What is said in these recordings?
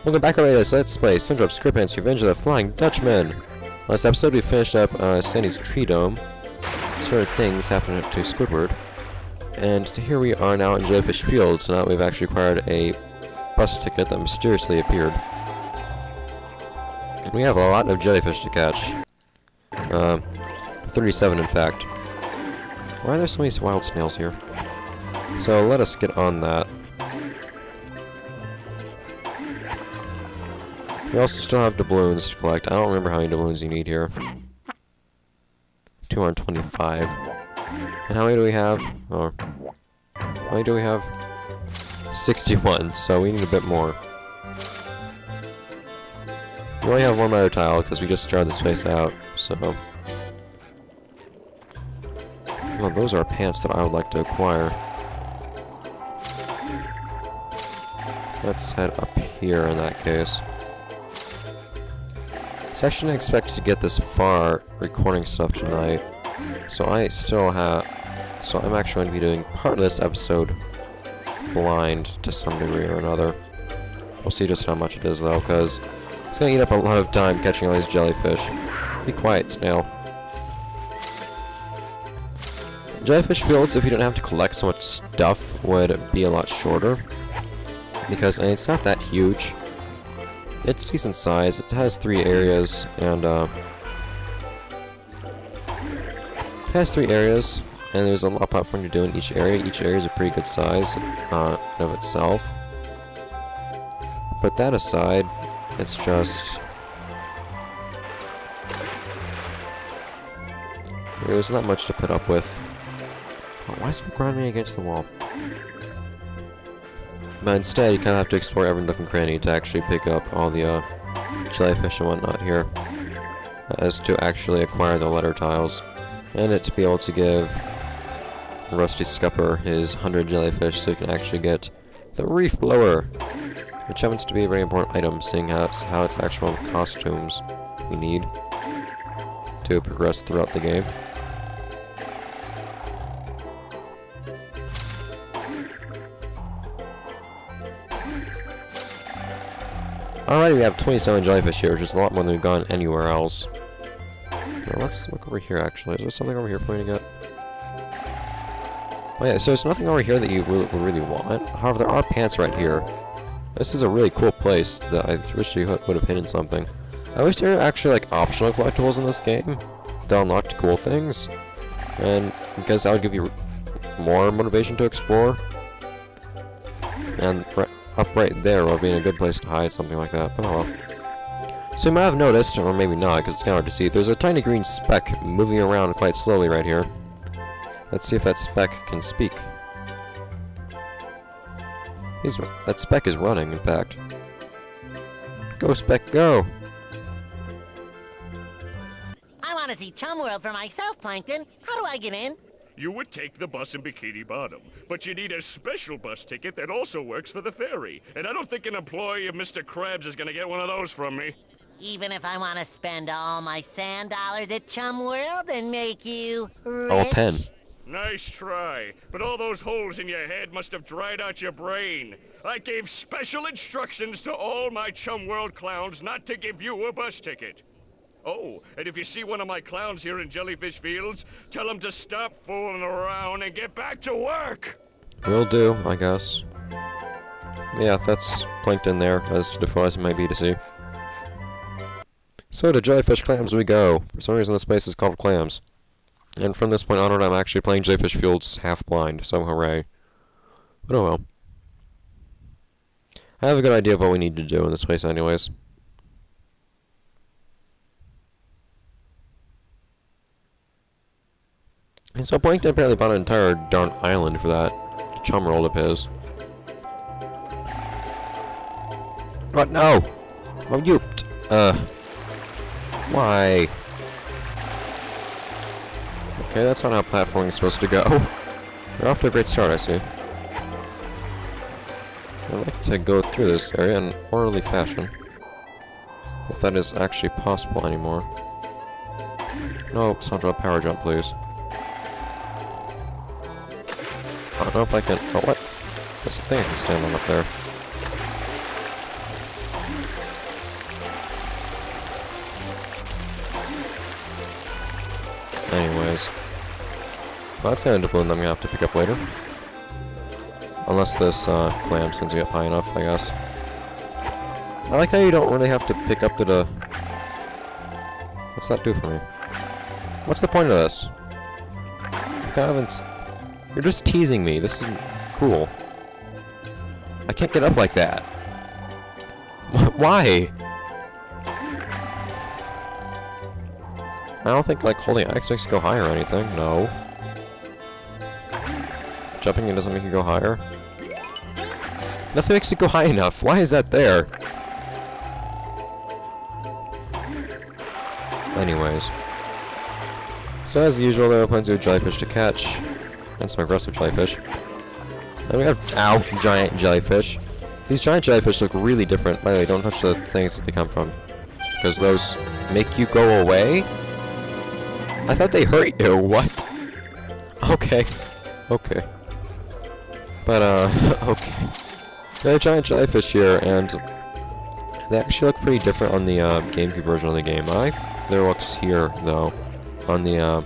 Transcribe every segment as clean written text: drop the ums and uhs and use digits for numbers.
Welcome back already to this Let's Play Spongebob Squarepants Revenge of the Flying Dutchman. Last episode we finished up Sandy's tree dome. Sort of things happened to Squidward. And here we are now in Jellyfish Fields, so now we've actually acquired a bus ticket that mysteriously appeared. And we have a lot of jellyfish to catch. 37 in fact. Why are there so many wild snails here? So let us get on that. We also still have doubloons to collect. I don't remember how many doubloons you need here. 225. And how many do we have? Oh. How many do we have? 61, so we need a bit more. We only have one other tile because we just started this space out, so... Well, those are pants that I would like to acquire. Let's head up here in that case. So I shouldn't expect to get this far recording stuff tonight, so I'm actually going to be doing part of this episode blind to some degree or another. We'll see just how much it is though, because it's going to eat up a lot of time catching all these jellyfish. Be quiet, snail. Jellyfish Fields, if you didn't have to collect so much stuff, would be a lot shorter, because it's not that huge. It's decent size. It has 3 areas, and there's a lot of platform to do in each area. Each area is a pretty good size of itself. But that aside, it's just there's not much to put up with. Oh, why is it grinding against the wall? But instead, you kind of have to explore every nook and cranny to actually pick up all the jellyfish and whatnot here, as to actually acquire the letter tiles, and it to be able to give Rusty Scupper his 100 jellyfish so he can actually get the reef blower, which happens to be a very important item, seeing how it's actual costumes we need to progress throughout the game. Alright, we have 27 jellyfish here, which is a lot more than we've gone anywhere else. Now, let's look over here, actually. Is there something over here for me to get? Oh yeah, so there's nothing over here that you would really want. However, there are pants right here. This is a really cool place that I wish you would have hidden something. I wish there were actually, like, optional collectibles in this game that unlocked cool things. And because that would give you more motivation to explore. And up right there would be a good place to hide something like that, but oh well. So you might have noticed, or maybe not, because it's kind of hard to see, there's a tiny green speck moving around quite slowly right here. Let's see if that speck can speak. That speck is running, in fact. Go, speck, go! I want to see Chum World for myself, Plankton. How do I get in? You would take the bus in Bikini Bottom, but you need a special bus ticket that also works for the ferry. And I don't think an employee of Mr. Krabs is gonna get one of those from me. Even if I want to spend all my sand dollars at Chum World and make you rich? All 10. Nice try, but all those holes in your head must have dried out your brain. I gave special instructions to all my Chum World clowns not to give you a bus ticket. Oh, and if you see one of my clowns here in Jellyfish Fields, tell them to stop fooling around and get back to work! Will do, I guess. Yeah, that's Plankton there, as difficult as it might be to see. So to Jellyfish Clams we go. For some reason this place is called Clams. And from this point onward I'm actually playing Jellyfish Fields half blind, so hooray. But oh well. I have a good idea of what we need to do in this place anyways. And so Plankton apparently bought an entire darn island for that chum world of his. What? No! Oh, you... Why? Okay, that's not how platforming is supposed to go. We're off to a great start, I see. I'd like to go through this area in an orderly fashion. If that is actually possible anymore. No, Spongebob power jump, please. I don't know if I can... Oh, what? There's a thing I can stand on up there. Anyways. Well, that's the end of balloon that I'm gonna have to pick up later. Unless this clam sends you up high enough, I guess. I like how you don't really have to pick up the... What's that do for me? What's the point of this? You're just teasing me. This is cruel. I can't get up like that. Why? I don't think, like, holding X makes you go higher or anything. No. Jumping it doesn't make you go higher. Nothing makes you go high enough. Why is that there? Anyways. So as usual, there are plenty of jellyfish to catch. And some aggressive jellyfish. And we have, ow, giant jellyfish. These giant jellyfish look really different. By the way, don't touch the things that they come from. Because those make you go away? I thought they hurt you. What? Okay. Okay. But, okay. There are giant jellyfish here, and they actually look pretty different on the GameCube version of the game. I like their looks here, though, on the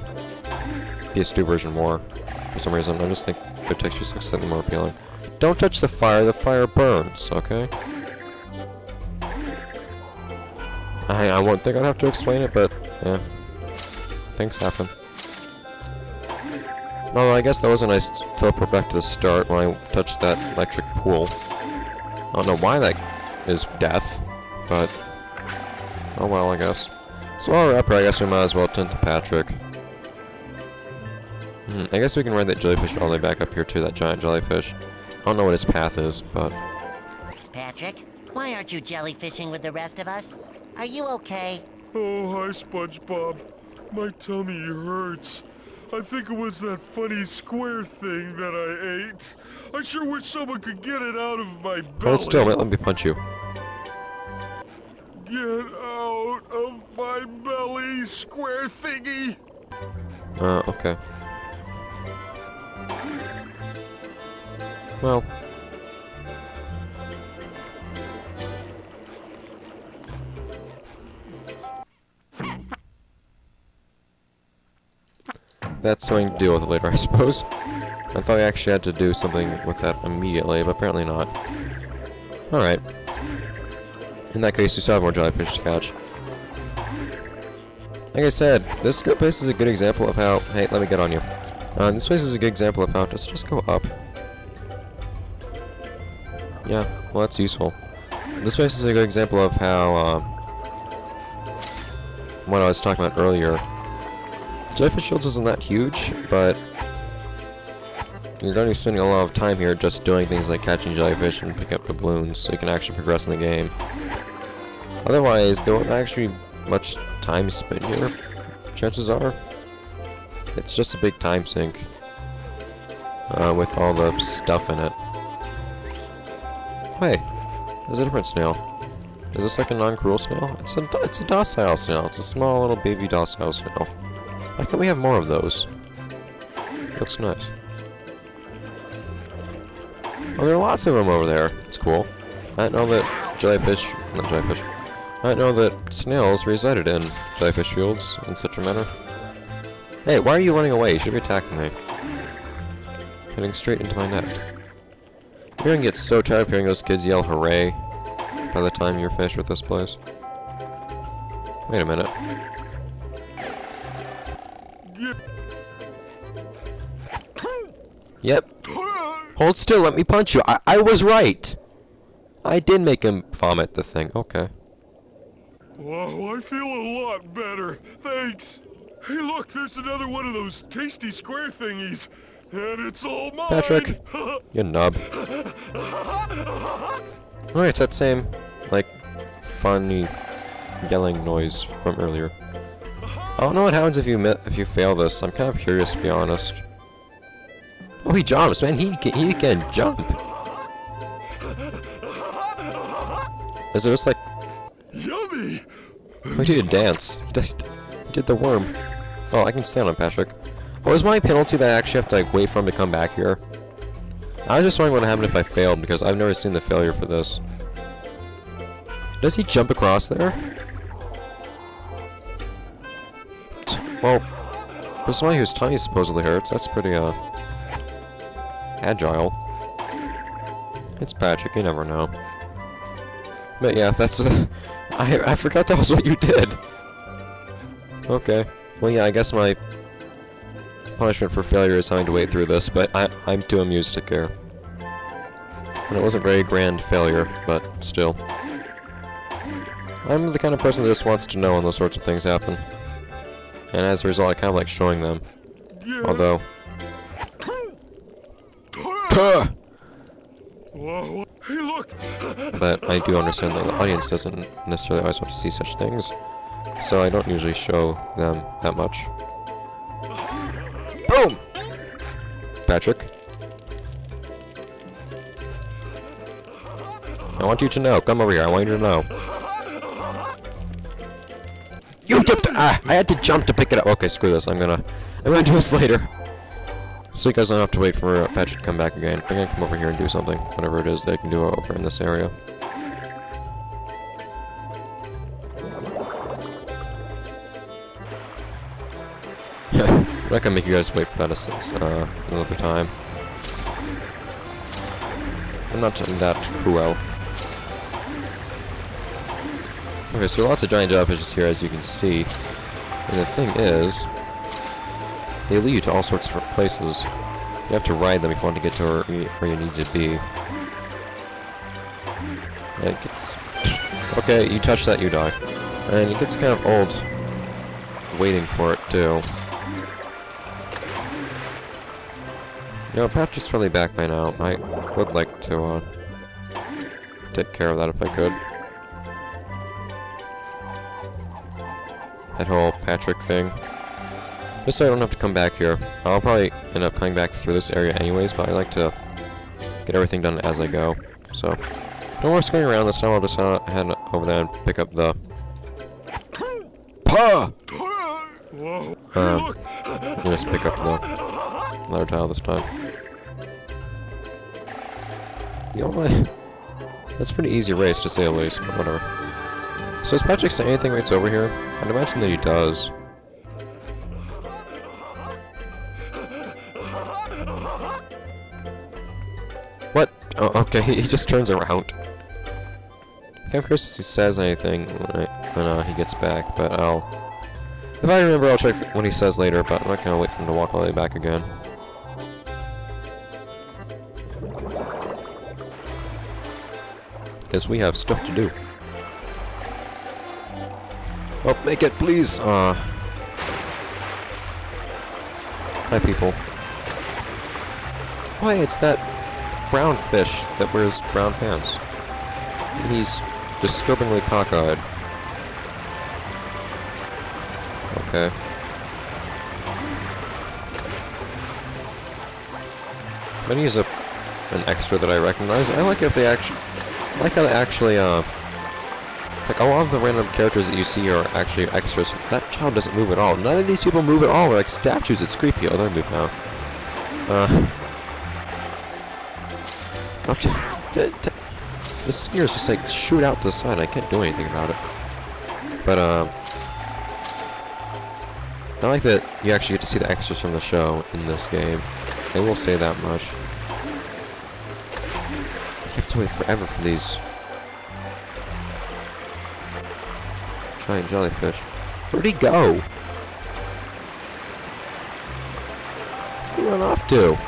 PS2 version more. For some reason, I just think their textures look slightly more appealing. Don't touch the fire burns, okay? I won't think I'd have to explain it, but, yeah. Things happen. Well, I guess that was a nice teleport back to the start when I touched that electric pool. I don't know why that is death, but oh well, I guess. So while we're up here, I guess we might as well tend to Patrick. I guess we can ride that jellyfish all the way back up here to that giant jellyfish. I don't know what his path is, but... Patrick, why aren't you jellyfishing with the rest of us? Are you okay? Oh, hi, SpongeBob. My tummy hurts. I think it was that funny square thing that I ate. I sure wish someone could get it out of my belly. Hold still, let me punch you. Get out of my belly, square thingy! Okay. Well. That's something to deal with later, I suppose. I thought I actually had to do something with that immediately, but apparently not. Alright. In that case, we still have more jellyfish to catch. Like I said, this place is a good example of how... Hey, let me get on you. This place is a good example of how... Just go up. Yeah, well, that's useful. This place is a good example of how, what I was talking about earlier. Jellyfish Fields isn't that huge, but you're going to be spending a lot of time here just doing things like catching jellyfish and picking up the balloons so you can actually progress in the game. Otherwise, there won't actually be much time spent here, chances are. It's just a big time sink with all the stuff in it. Hey, there's a different snail. Is this like a non-cruel snail? It's a docile snail. It's a small little baby docile snail. Why can't we have more of those? Looks nice. Oh, there are lots of them over there. It's cool. I didn't know that not jellyfish. I didn't know that snails resided in Jellyfish Fields in such a manner. Hey, why are you running away? You should be attacking me. Heading straight into my net. You're gonna get so tired of hearing those kids yell hooray by the time you're finished with this place. Wait a minute. Yep. Hold still, let me punch you. I was right. I did make him vomit the thing. Okay. Wow, I feel a lot better. Thanks. Hey, look, there's another one of those tasty square thingies. And it's all mine. Patrick, you nub. Alright, it's that same, like, funny yelling noise from earlier. I don't know what happens if you fail this. I'm kind of curious, to be honest. Oh, he jumps, man. He can jump. Is it just like... Yummy! We did a dance. He did the worm. Oh, I can stand on Patrick. What was my penalty that I actually have to like wait for him to come back here? I was just wondering what happened if I failed, because I've never seen the failure for this. Does he jump across there? Well, For somebody whose tummy supposedly hurts, that's pretty, agile. It's Patrick, you never know. But yeah, that's... I forgot that was what you did! Okay. Well, yeah, I guess my punishment for failure is having to wait through this, but I'm too amused to care. And it wasn't a very grand failure, but still. I'm the kind of person that just wants to know when those sorts of things happen. And as a result, I kind of like showing them. Yeah. Although... Whoa. Hey, look! But I do understand that the audience doesn't necessarily always want to see such things. So I don't usually show them that much. Boom! Patrick. I want you to know. Come over here. I want you to know. You dipped. I had to jump to pick it up. Okay, screw this. I'm gonna do this later. So you guys don't have to wait for Patrick to come back again. I'm gonna come over here and do something. Whatever it is they can do over in this area. I'm not gonna make you guys wait for that another time. I'm not that cruel. Okay, so lots of giant jellyfishes here, as you can see. And the thing is, they lead you to all sorts of different places. You have to ride them if you want to get to where you need to be. It gets... Okay, you touch that, you die. And it gets kind of old waiting for it, too. You know, Patrick's probably back by now. I would like to, take care of that if I could. That whole Patrick thing. Just so I don't have to come back here. I'll probably end up coming back through this area anyways, but I like to get everything done as I go. So, no more screwing around this time. I'll just head over there and pick up the... Paw! Just pick up the letter tile this time. You know what? That's a pretty easy race, to say the least, but whatever. So does Patrick say anything right over here? I'd imagine that he does. What? Oh, okay, he just turns around. I can't curious if he says anything when he gets back, but if I remember, I'll check what he says later, but I'm not gonna wait for him to walk all the way back again. Because we have stuff to do. Oh, make it, please! Hi, people. Why, it's that brown fish that wears brown pants. He's disturbingly cockeyed. Okay. I'm gonna use an extra that I recognize. I like if they actually... I like how they actually, like, a lot of the random characters that you see are actually extras. That child doesn't move at all. None of these people move at all. They're like statues. It's creepy. Oh, they move now. The singers just, like, shoot out to the side. I can't do anything about it. But, I like that you actually get to see the extras from the show in this game. I will say that much. You have to wait forever for these giant jellyfish. Where'd he go? Where'd he run off to?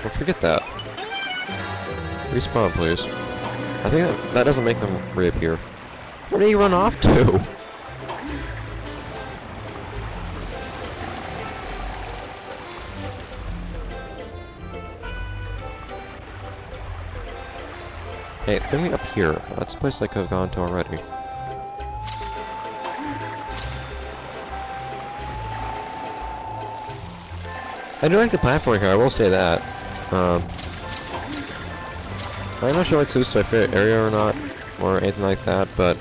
Don't forget that. Respawn, please. I think that doesn't make them reappear. Where did he run off to? Hey, bring me up here. That's a place I could have gone to already. I do like the platform here, I will say that. I'm not sure if it's my favorite area or not, or anything like that, but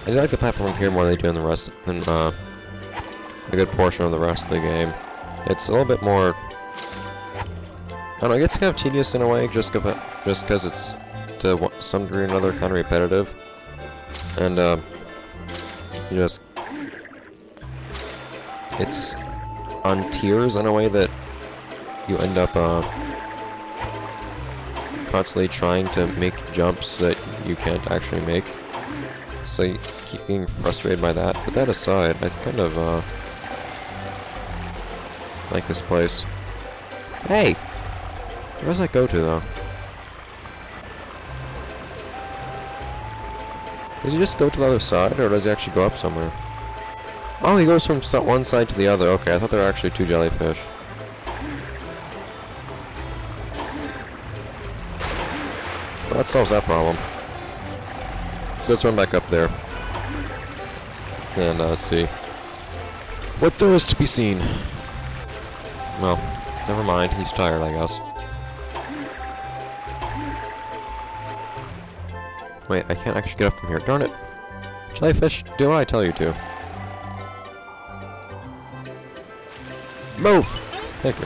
I do like the platform here more than they do in the rest, than a good portion of the rest of the game. It's a little bit more... I don't know, it gets kind of tedious in a way, just because it's, to some degree or another, kind of repetitive. And, you just... It's on tiers in a way that you end up, constantly trying to make jumps that you can't actually make. So you keep being frustrated by that. But that aside, I kind of, like this place. Hey! Where does that go to, though? Does he just go to the other side, or does he actually go up somewhere? Oh, he goes from one side to the other. Okay, I thought there were actually two jellyfish. Well, that solves that problem. So let's run back up there. And, see what there is to be seen. Well, never mind. He's tired, I guess. Wait, I can't actually get up from here. Darn it. Jellyfish, do what I tell you to. Move! Thank you.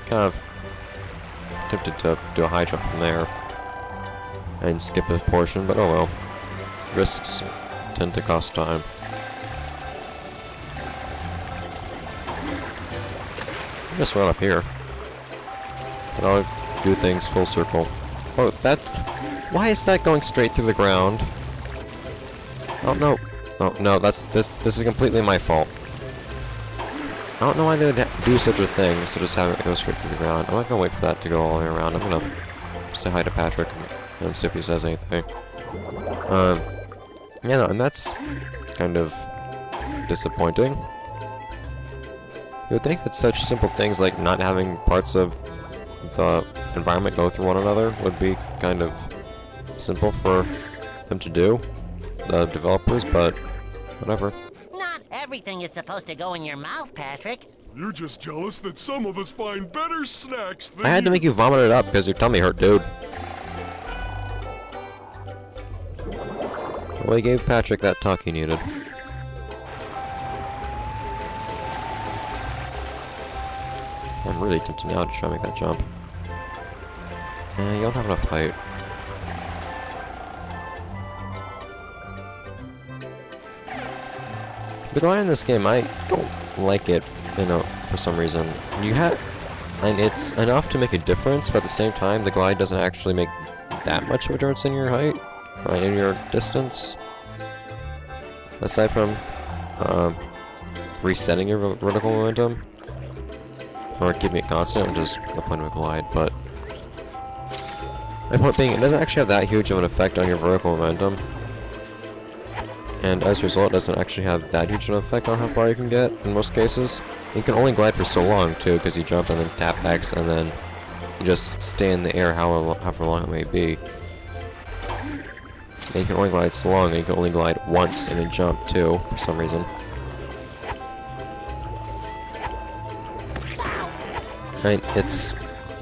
Kind of tempted to do a high jump from there and skip a portion, but oh well. Risks tend to cost time. Just run up here. And I'll do things full circle. Oh, that's... Why is that going straight through the ground? Oh, no. Oh, no, this is completely my fault. I don't know why they would do such a thing, so just have it go straight through the ground. I'm not gonna wait for that to go all the way around. I'm gonna say hi to Patrick and see if he says anything. Yeah, no, and that's kind of disappointing. You would think that such simple things like not having parts of the environment go through one another would be kind of simple for them to do, the developers, but whatever. Not everything is supposed to go in your mouth, Patrick. You're just jealous that some of us find better snacks than I had to make you vomit it up because your tummy hurt, dude. Well, he gave Patrick that talk he needed. I'm really tempted now to try to make that jump. You don't have enough height. The glide in this game, I don't like it, you know, for some reason. And it's enough to make a difference, but at the same time, the glide doesn't actually make that much of a difference in your height, in your distance. Aside from resetting your vertical momentum, or keeping it constant, which is the point of a glide. But my point being, it doesn't actually have that huge of an effect on your vertical momentum. And as a result, it doesn't actually have that huge an effect on how far you can get, in most cases. You can only glide for so long, too, because you jump and then tap X, and then you just stay in the air however long it may be. And you can only glide so long, and you can only glide once in a jump, too, for some reason. And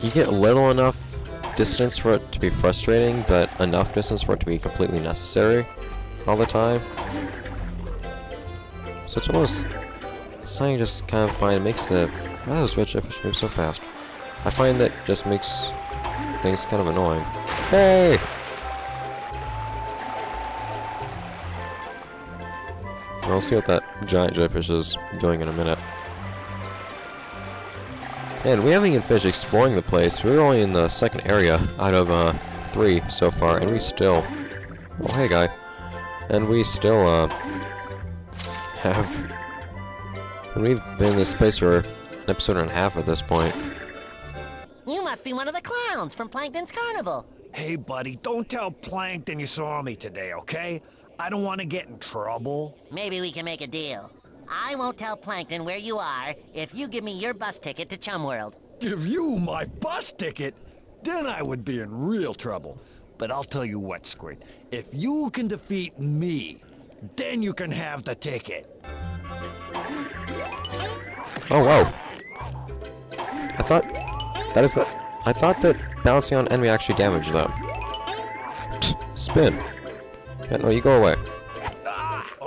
you get little enough distance for it to be frustrating, but enough distance for it to be completely necessary all the time. So it's almost something you just kind of find makes the... Why those red jellyfish move so fast? I find that just makes things kind of annoying. Hey! We'll see what that giant jellyfish is doing in a minute. And we haven't even finished exploring the place. We're only in the second area out of 3 so far, and we still... Oh, hey, guy. And we still have... And we've been in this place for an episode and a half at this point. You must be one of the clowns from Plankton's Carnival. Hey, buddy, don't tell Plankton you saw me today, okay? I don't want to get in trouble. Maybe we can make a deal. I won't tell Plankton where you are if you give me your bus ticket to Chum World. Give you my bus ticket? Then I would be in real trouble. But I'll tell you what, Squid. If you can defeat me, then you can have the ticket. Oh, whoa. I thought that bouncing on enemy actually damaged them. Spin. Yeah, no, you go away.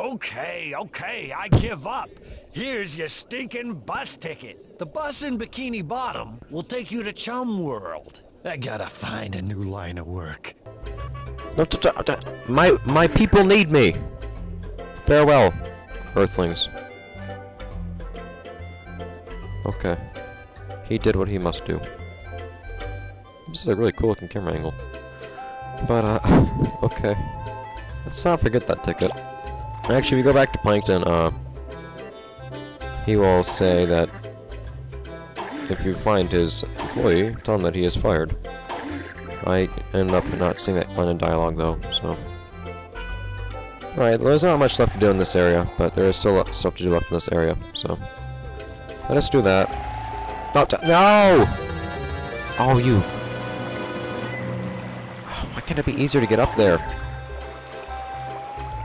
Okay, I give up. Here's your stinking bus ticket. The bus in Bikini Bottom will take you to Chum World. I gotta find a new line of work. No, my people need me. Farewell, Earthlings. Okay. He did what he must do. This is a really cool looking camera angle. But, okay. Let's not forget that ticket. Actually, if we go back to Plankton, he will say that if you find his employee, tell him that he is fired. I ended up not seeing that line in dialogue, though, so... Alright, there's not much left to do in this area, but there is still stuff to do left in this area, so... Let us do that. No! Oh, you... Why can't it be easier to get up there?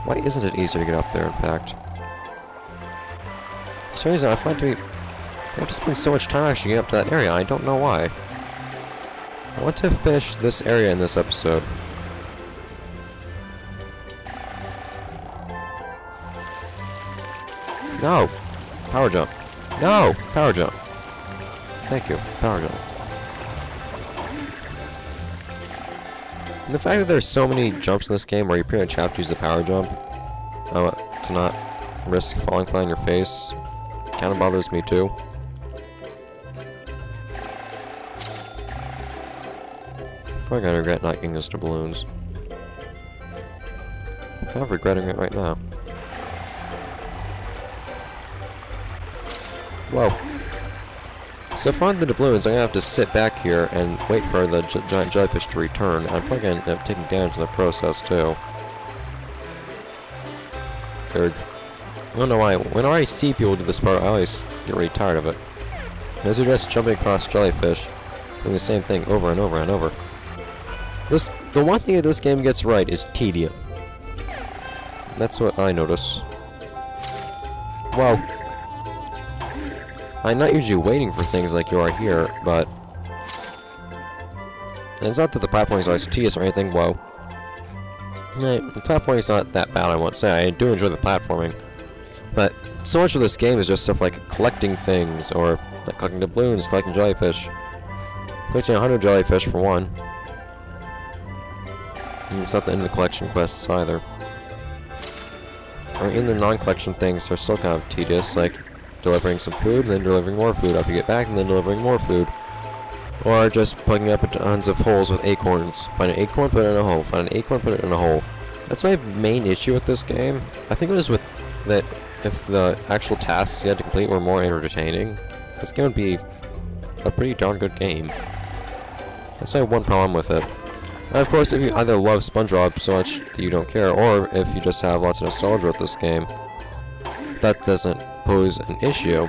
Why isn't it easier to get up there, in fact? For some reason, I find to be... I have to spend so much time actually getting up to that area, I don't know why. I want to finish this area in this episode. No! Power jump. No! Power jump. Thank you. Power jump. And the fact that there's so many jumps in this game where you pretty much have to use the power jump to not risk falling flat on your face kind of bothers me too. Probably gonna regret not getting this to balloons. I'm kind of regretting it right now. Whoa. So if I want the doubloons, I'm gonna have to sit back here and wait for the giant jellyfish to return. I'm probably gonna end up taking damage in the process too. I don't know why. When I see people do this part, I always get really tired of it. As you're just jumping across jellyfish, doing the same thing over and over and over. The one thing that this game gets right is tedium. That's what I notice. Whoa. I'm not usually waiting for things like you are here, but... And it's not that the platforming is always tedious or anything, whoa. The platforming is not that bad, I won't say. I do enjoy the platforming. But so much of this game is just stuff like collecting things, or like collecting doubloons, collecting jellyfish. Collecting 100 jellyfish for one. And it's not the end of the collection quests either. Or in the non-collection things, they're still kind of tedious, like delivering some food, and then delivering more food after you get back, and then delivering more food. Or just plugging up tons of holes with acorns. Find an acorn, put it in a hole. Find an acorn, put it in a hole. That's my main issue with this game. I think it was with that if the actual tasks you had to complete were more entertaining, this game would be a pretty darn good game. That's my one problem with it. And of course, if you either love Spongebob so much that you don't care, or if you just have lots of nostalgia with this game, that doesn't pose an issue.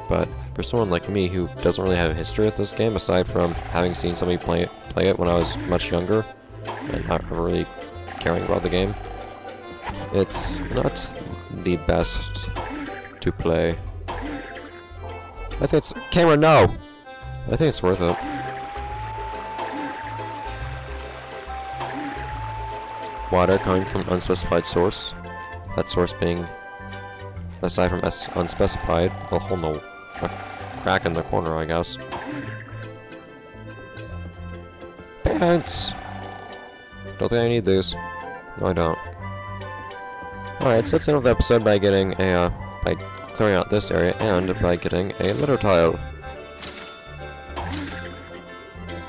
But for someone like me who doesn't really have a history with this game, aside from having seen somebody play it when I was much younger, and not really caring about the game, it's not the best to play. I think it's... Camera, no! I think it's worth it. Water coming from an unspecified source. That source being, aside from unspecified, a hole in the... a crack in the corner, I guess. Pants! Don't think I need these. No, I don't. Alright, so let's end off the episode by getting a, by clearing out this area, and by getting a litter tile.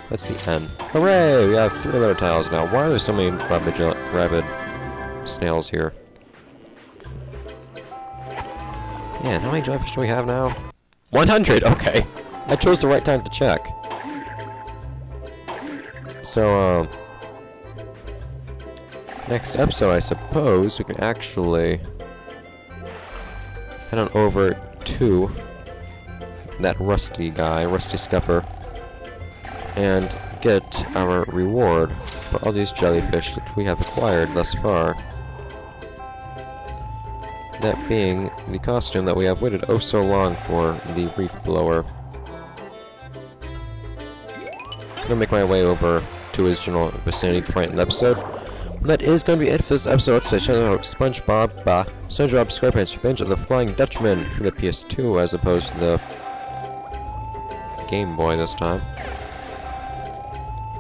That's the end. Hooray! We have 3 litter tiles now. Why are there so many rabid snails here? Man, how many jellyfish do we have now? 100! Okay! I chose the right time to check. So, next episode, I suppose, we can actually head on over to that Rusty guy, Rusty Scupper, and get our reward for all these jellyfish that we have acquired thus far. That being the costume that we have waited oh so long for, the reef blower. I'm gonna make my way over to his general vicinity before I end the episode. That is going to be it for this episode. So check out Spongebob Squarepants Revenge of the Flying Dutchman for the PS2 as opposed to the Game Boy this time.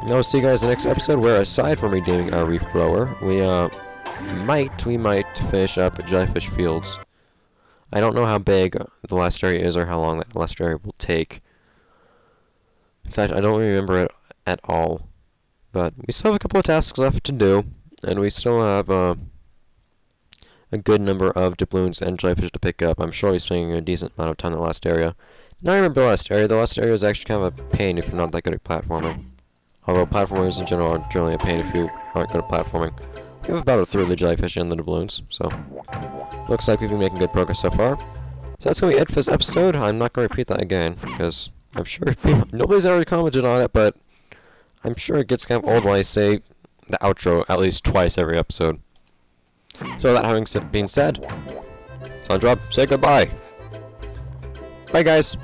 And I'll see you guys in the next episode, where aside from redeeming our reef blower, we might finish up Jellyfish Fields. I don't know how big the last area is or how long that last area will take. In fact, I don't remember it at all. But we still have a couple of tasks left to do, and we still have a good number of doubloons and jellyfish to pick up. I'm sure we're spending a decent amount of time in the last area. Now I remember the last area. The last area is actually kind of a pain if you're not that good at platforming. Although platformers in general are generally a pain if you aren't good at platforming. We have about a third of the jellyfish and the doubloons, so looks like we've been making good progress so far. So that's going to be it for this episode. I'm not going to repeat that again, because I'm sure nobody's ever commented on it, but I'm sure it gets kind of old when I say the outro at least twice every episode. So that having been said, Spongebob, say goodbye. Bye, guys.